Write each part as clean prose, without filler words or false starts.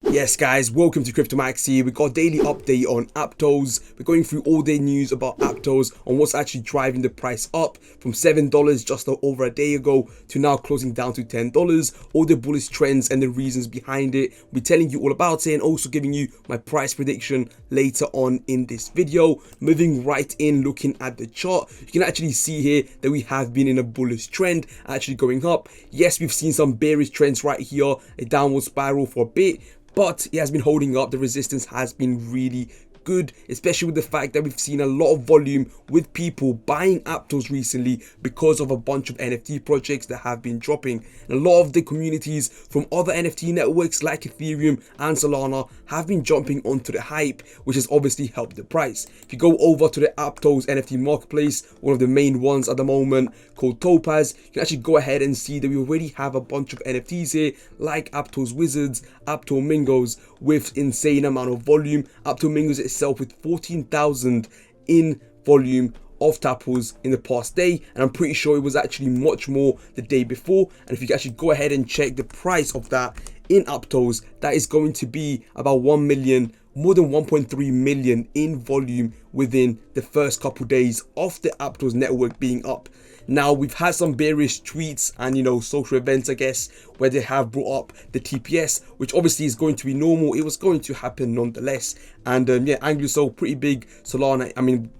Yes guys, welcome to Crypto Maxi. We got a daily update on Aptos. We're going through all day news about Aptos on what's actually driving the price up from $7 just over a day ago to now closing down to $10. All the bullish trends and the reasons behind it. We'll be telling you all about it and also giving you my price prediction later on in this video. Moving right in, looking at the chart, you can actually see here that we have been in a bullish trend, actually going up. Yes, we've seen some bearish trends right here, a downward spiral for a bit, but it has been holding up. The resistance has been really good, especially with the fact that we've seen a lot of volume with people buying Aptos recently because of a bunch of NFT projects that have been dropping. And a lot of the communities from other NFT networks like Ethereum and Solana have been jumping onto the hype, which has obviously helped the price. If you go over to the Aptos NFT marketplace, one of the main ones at the moment called Topaz, you can actually go ahead and see that we already have a bunch of NFTs here like Aptos Wizards, Aptos Mingos with insane amount of volume. Aptos Mingos itself with 14,000 in volume of tapples in the past day, and I'm pretty sure it was actually much more the day before. And if you can actually go ahead and check the price of that in Aptos, that is going to be about 1 million, more than 1.3 million in volume within the first couple days of the Aptos network being up. Now, we've had some bearish tweets and, social events, I guess, where they have brought up the TPS, which obviously is going to be normal. It was going to happen nonetheless. And yeah, Angluso, pretty big Solana,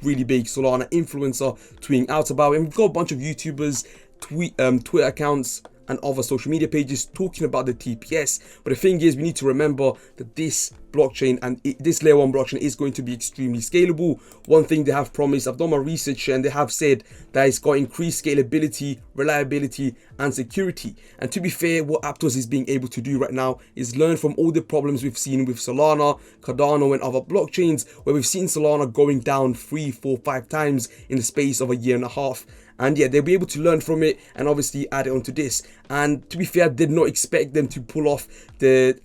really big Solana influencer tweeting out about it. And we've got a bunch of YouTubers, Twitter accounts, and other social media pages talking about the TPS. But the thing is, we need to remember that this blockchain and this layer 1 blockchain is going to be extremely scalable. One thing they have promised, I've done my research, and they have said that it's got increased scalability, reliability, and security. And to be fair, what Aptos is being able to do right now is learn from all the problems we've seen with Solana, Cardano, and other blockchains, where we've seen Solana going down 3, 4, 5 times in the space of a year and a half. And yeah, they'll be able to learn from it and obviously add it onto this. And to be fair, I did not expect them to pull off the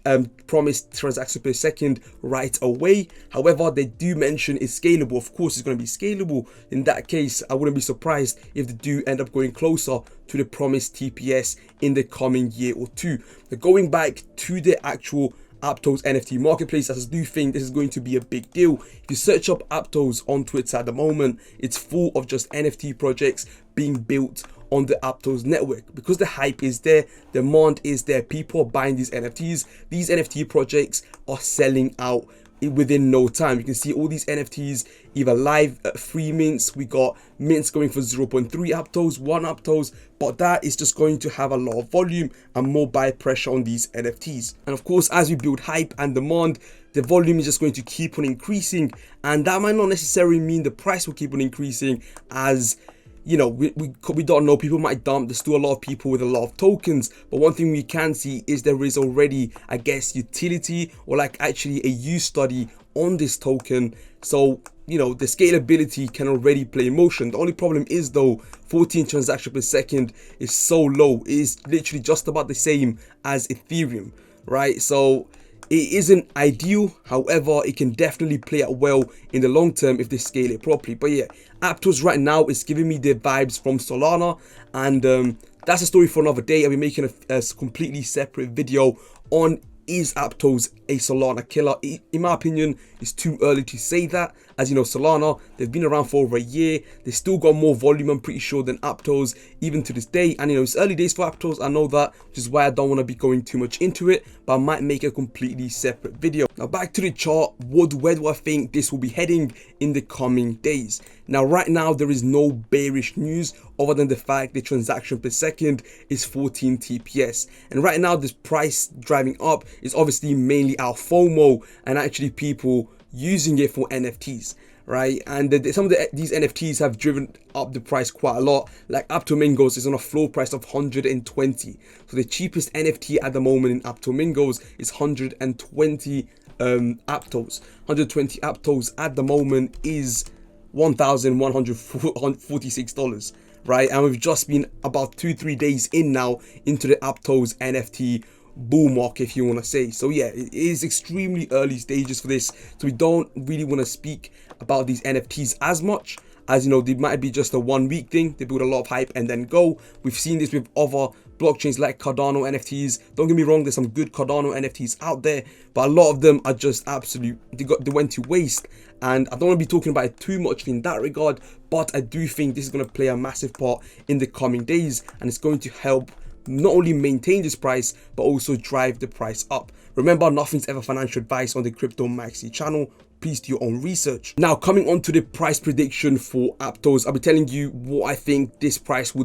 promised transaction per second right away. However, they do mention it's scalable. Of course, it's going to be scalable. In that case, I wouldn't be surprised if they do end up going closer to the promised TPS in the coming year or two. Now, going back to the actual Aptos NFT marketplace, I do think this is going to be a big deal. If you search up Aptos on Twitter at the moment, it's full of just NFT projects being built on the Aptos network because the hype is there, demand is there, people are buying these NFTs. These NFT projects are selling out within no time. You can see all these NFTs either live at 3 mints. We got mints going for 0.3 Aptos, 1 Aptos, but that is just going to have a lot of volume and more buy pressure on these NFTs. And of course, as we build hype and demand, the volume is just going to keep on increasing, and that might not necessarily mean the price will keep on increasing, as we don't know, people might dump. There's still a lot of people with a lot of tokens, but one thing we can see is there is already, I guess, utility or like actually a use study on this token. So the scalability can already play in motion. The only problem is though, 14 transactions per second is so low. It is literally just about the same as Ethereum, right? So it isn't ideal. However, it can definitely play out well in the long term if they scale it properly. But yeah, Aptos right now is giving me the vibes from Solana, and that's a story for another day. I'll be making a completely separate video on is Aptos a Solana killer. In my opinion, it's too early to say that. As you know, Solana, they've been around for over a year. They still got more volume, I'm pretty sure, than Aptos even to this day. And it's early days for Aptos, I know that, which is why I don't want to be going too much into it, but I might make a completely separate video. Now back to the chart, where do I think this will be heading in the coming days? Now right now, there is no bearish news other than the fact the transaction per second is 14 TPS. And right now, this price driving up is obviously mainly our FOMO and actually people using it for NFTs, right? And some of these NFTs have driven up the price quite a lot. Like Aptos Mingos is on a floor price of 120. So the cheapest NFT at the moment in Aptos Mingos is 120 Aptos. 120 Aptos at the moment is $1,146, right? And we've just been about 2-3 days in now into the Aptos NFT bull market, if you want to say. So yeah, it is extremely early stages for this, so we don't really want to speak about these NFTs as much, as they might be just a 1 week thing. They build a lot of hype and then go. We've seen this with other blockchains like Cardano NFTs. Don't get me wrong, there's some good Cardano NFTs out there, but a lot of them are just absolute, they went to waste. And I don't want to be talking about it too much in that regard, but I do think this is going to play a massive part in the coming days, and it's going to help not only maintain this price, but also drive the price up. Remember, nothing's ever financial advice on the Crypto Maxi channel. Please do your own research. Now, coming on to the price prediction for Aptos, I'll be telling you what I think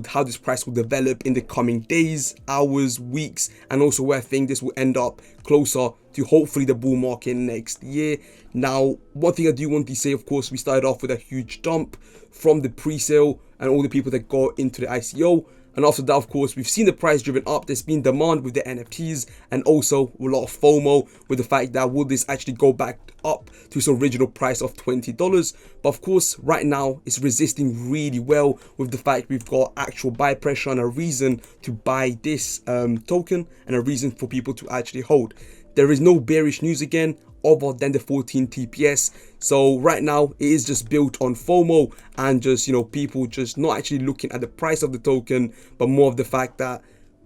how this price will develop in the coming days, hours, weeks, and also where I think this will end up closer to hopefully the bull market next year. Now, one thing I do want to say, of course, we started off with a huge dump from the pre-sale and all the people that got into the ICO. And after that, of course, we've seen the price driven up. There's been demand with the NFTs and also a lot of FOMO with the fact that will this actually go back up to its original price of $20. But of course, right now, it's resisting really well with the fact we've got actual buy pressure and a reason to buy this token and a reason for people to actually hold. There is no bearish news again other than the 14 TPS. So right now it is just built on FOMO and just, you know, people just not actually looking at the price of the token, but more of the fact that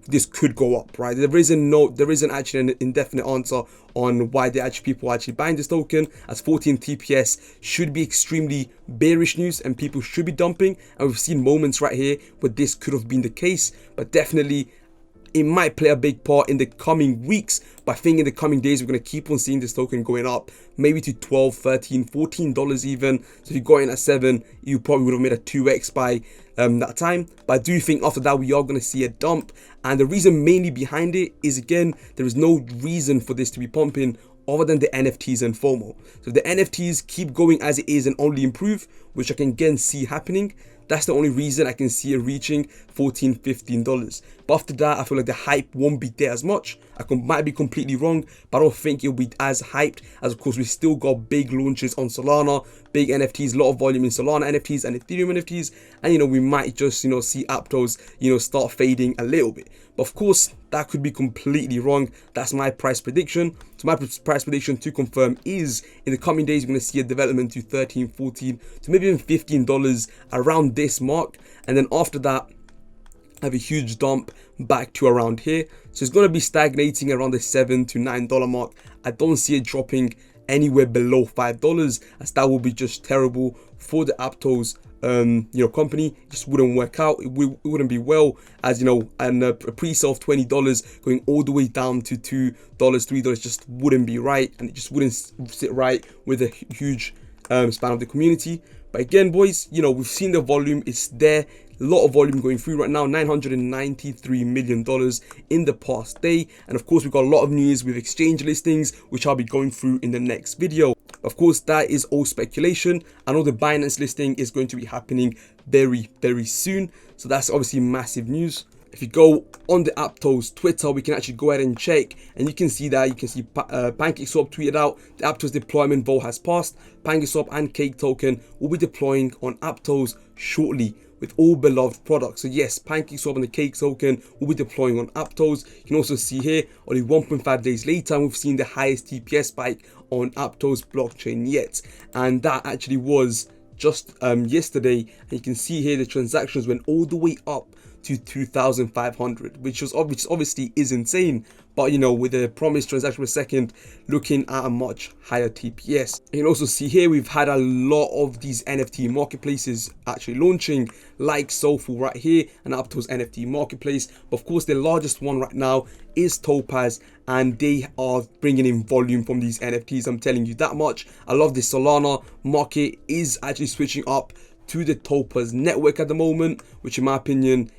this could go up, right? There isn't actually an indefinite answer on why people are actually buying this token, as 14 TPS should be extremely bearish news and people should be dumping. And we've seen moments right here where this could have been the case, but definitely it might play a big part in the coming weeks. But I think in the coming days, we're going to keep on seeing this token going up, maybe to $12, $13, $14 even. So if you got in at 7, you probably would have made a 2x by that time. But I do think after that, we are going to see a dump. And the reason mainly behind it is, again, there is no reason for this to be pumping other than the NFTs and FOMO. So if the NFTs keep going as it is and only improve, which I can again see happening, that's the only reason I can see it reaching $14, $15. But after that, I feel like the hype won't be there as much. Might be completely wrong, but I don't think it'll be as hyped, as of course we still got big launches on Solana, big NFTs, a lot of volume in Solana NFTs and Ethereum NFTs, and, you know, we might just, you know, see Aptos, you know, start fading a little bit. But of course, that could be completely wrong. That's my price prediction. So my price prediction to confirm is in the coming days, we're going to see a development to $13, $14 to maybe even $15 around this mark. And then after that, have a huge dump back to around here. So it's going to be stagnating around the $7 to $9 mark. I don't see it dropping anywhere below $5, as that would be just terrible for the Aptos you know, company. It just wouldn't work out. It wouldn't be well, as you know, and a pre-sale of $20 going all the way down to $2, $3 just wouldn't be right, and it just wouldn't sit right with a huge span of the community. But again, boys, you know, we've seen the volume, it's there. A lot of volume going through right now, $993 million in the past day. And of course, we've got a lot of news with exchange listings, which I'll be going through in the next video. Of course, that is all speculation. I know the Binance listing is going to be happening very, very soon. So that's obviously massive news. If you go on the Aptos Twitter, we can actually go ahead and check, and you can see that. You can see PancakeSwap tweeted out the Aptos deployment vote has passed. PancakeSwap and Cake token will be deploying on Aptos shortly with all beloved products. So yes, PancakeSwap and the Cake token will be deploying on Aptos. You can also see here, only 1.5 days later, we've seen the highest TPS spike on Aptos blockchain yet, and that actually was just yesterday. And you can see here the transactions went all the way up to 2,500, which obviously is insane. But you know, with the promised transaction per second looking at a much higher TPS. You can also see here we've had a lot of these NFT marketplaces actually launching, like Soulful right here, and Aptos NFT marketplace. But of course, the largest one right now is Topaz, and they are bringing in volume from these NFTs. I'm telling you that much. I love the Solana market is actually switching up to the Topaz network at the moment, which in my opinion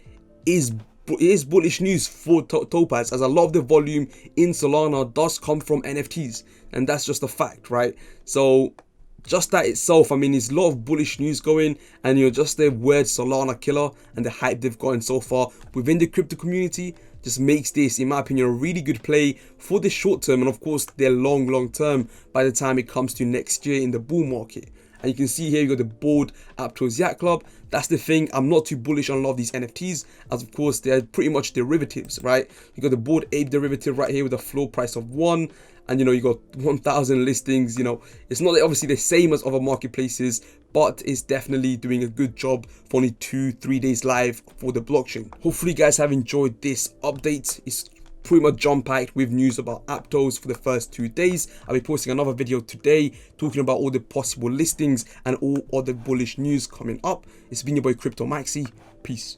is bullish news for Topaz, as a lot of the volume in Solana does come from NFTs, and that's just a fact, right? So just that itself, I mean, there's a lot of bullish news going, and you know, just the word Solana killer and the hype they've gotten so far within the crypto community just makes this, in my opinion, a really good play for the short term, and of course their long term by the time it comes to next year in the bull market. And you can see here you got the board Aptos Yacht Club. That's the thing, I'm not too bullish on a lot of these NFTs, as of course they're pretty much derivatives, right? You got the board ape derivative right here with a floor price of 1, and you got 1,000 listings. It's not obviously the same as other marketplaces, but it's definitely doing a good job for only 2-3 days live for the blockchain. Hopefully you guys have enjoyed this update. It's pretty much jam-packed with news about Aptos for the first 2 days. I'll be posting another video today talking about all the possible listings and all other bullish news coming up. It's been your boy Crypto Maxi. Peace.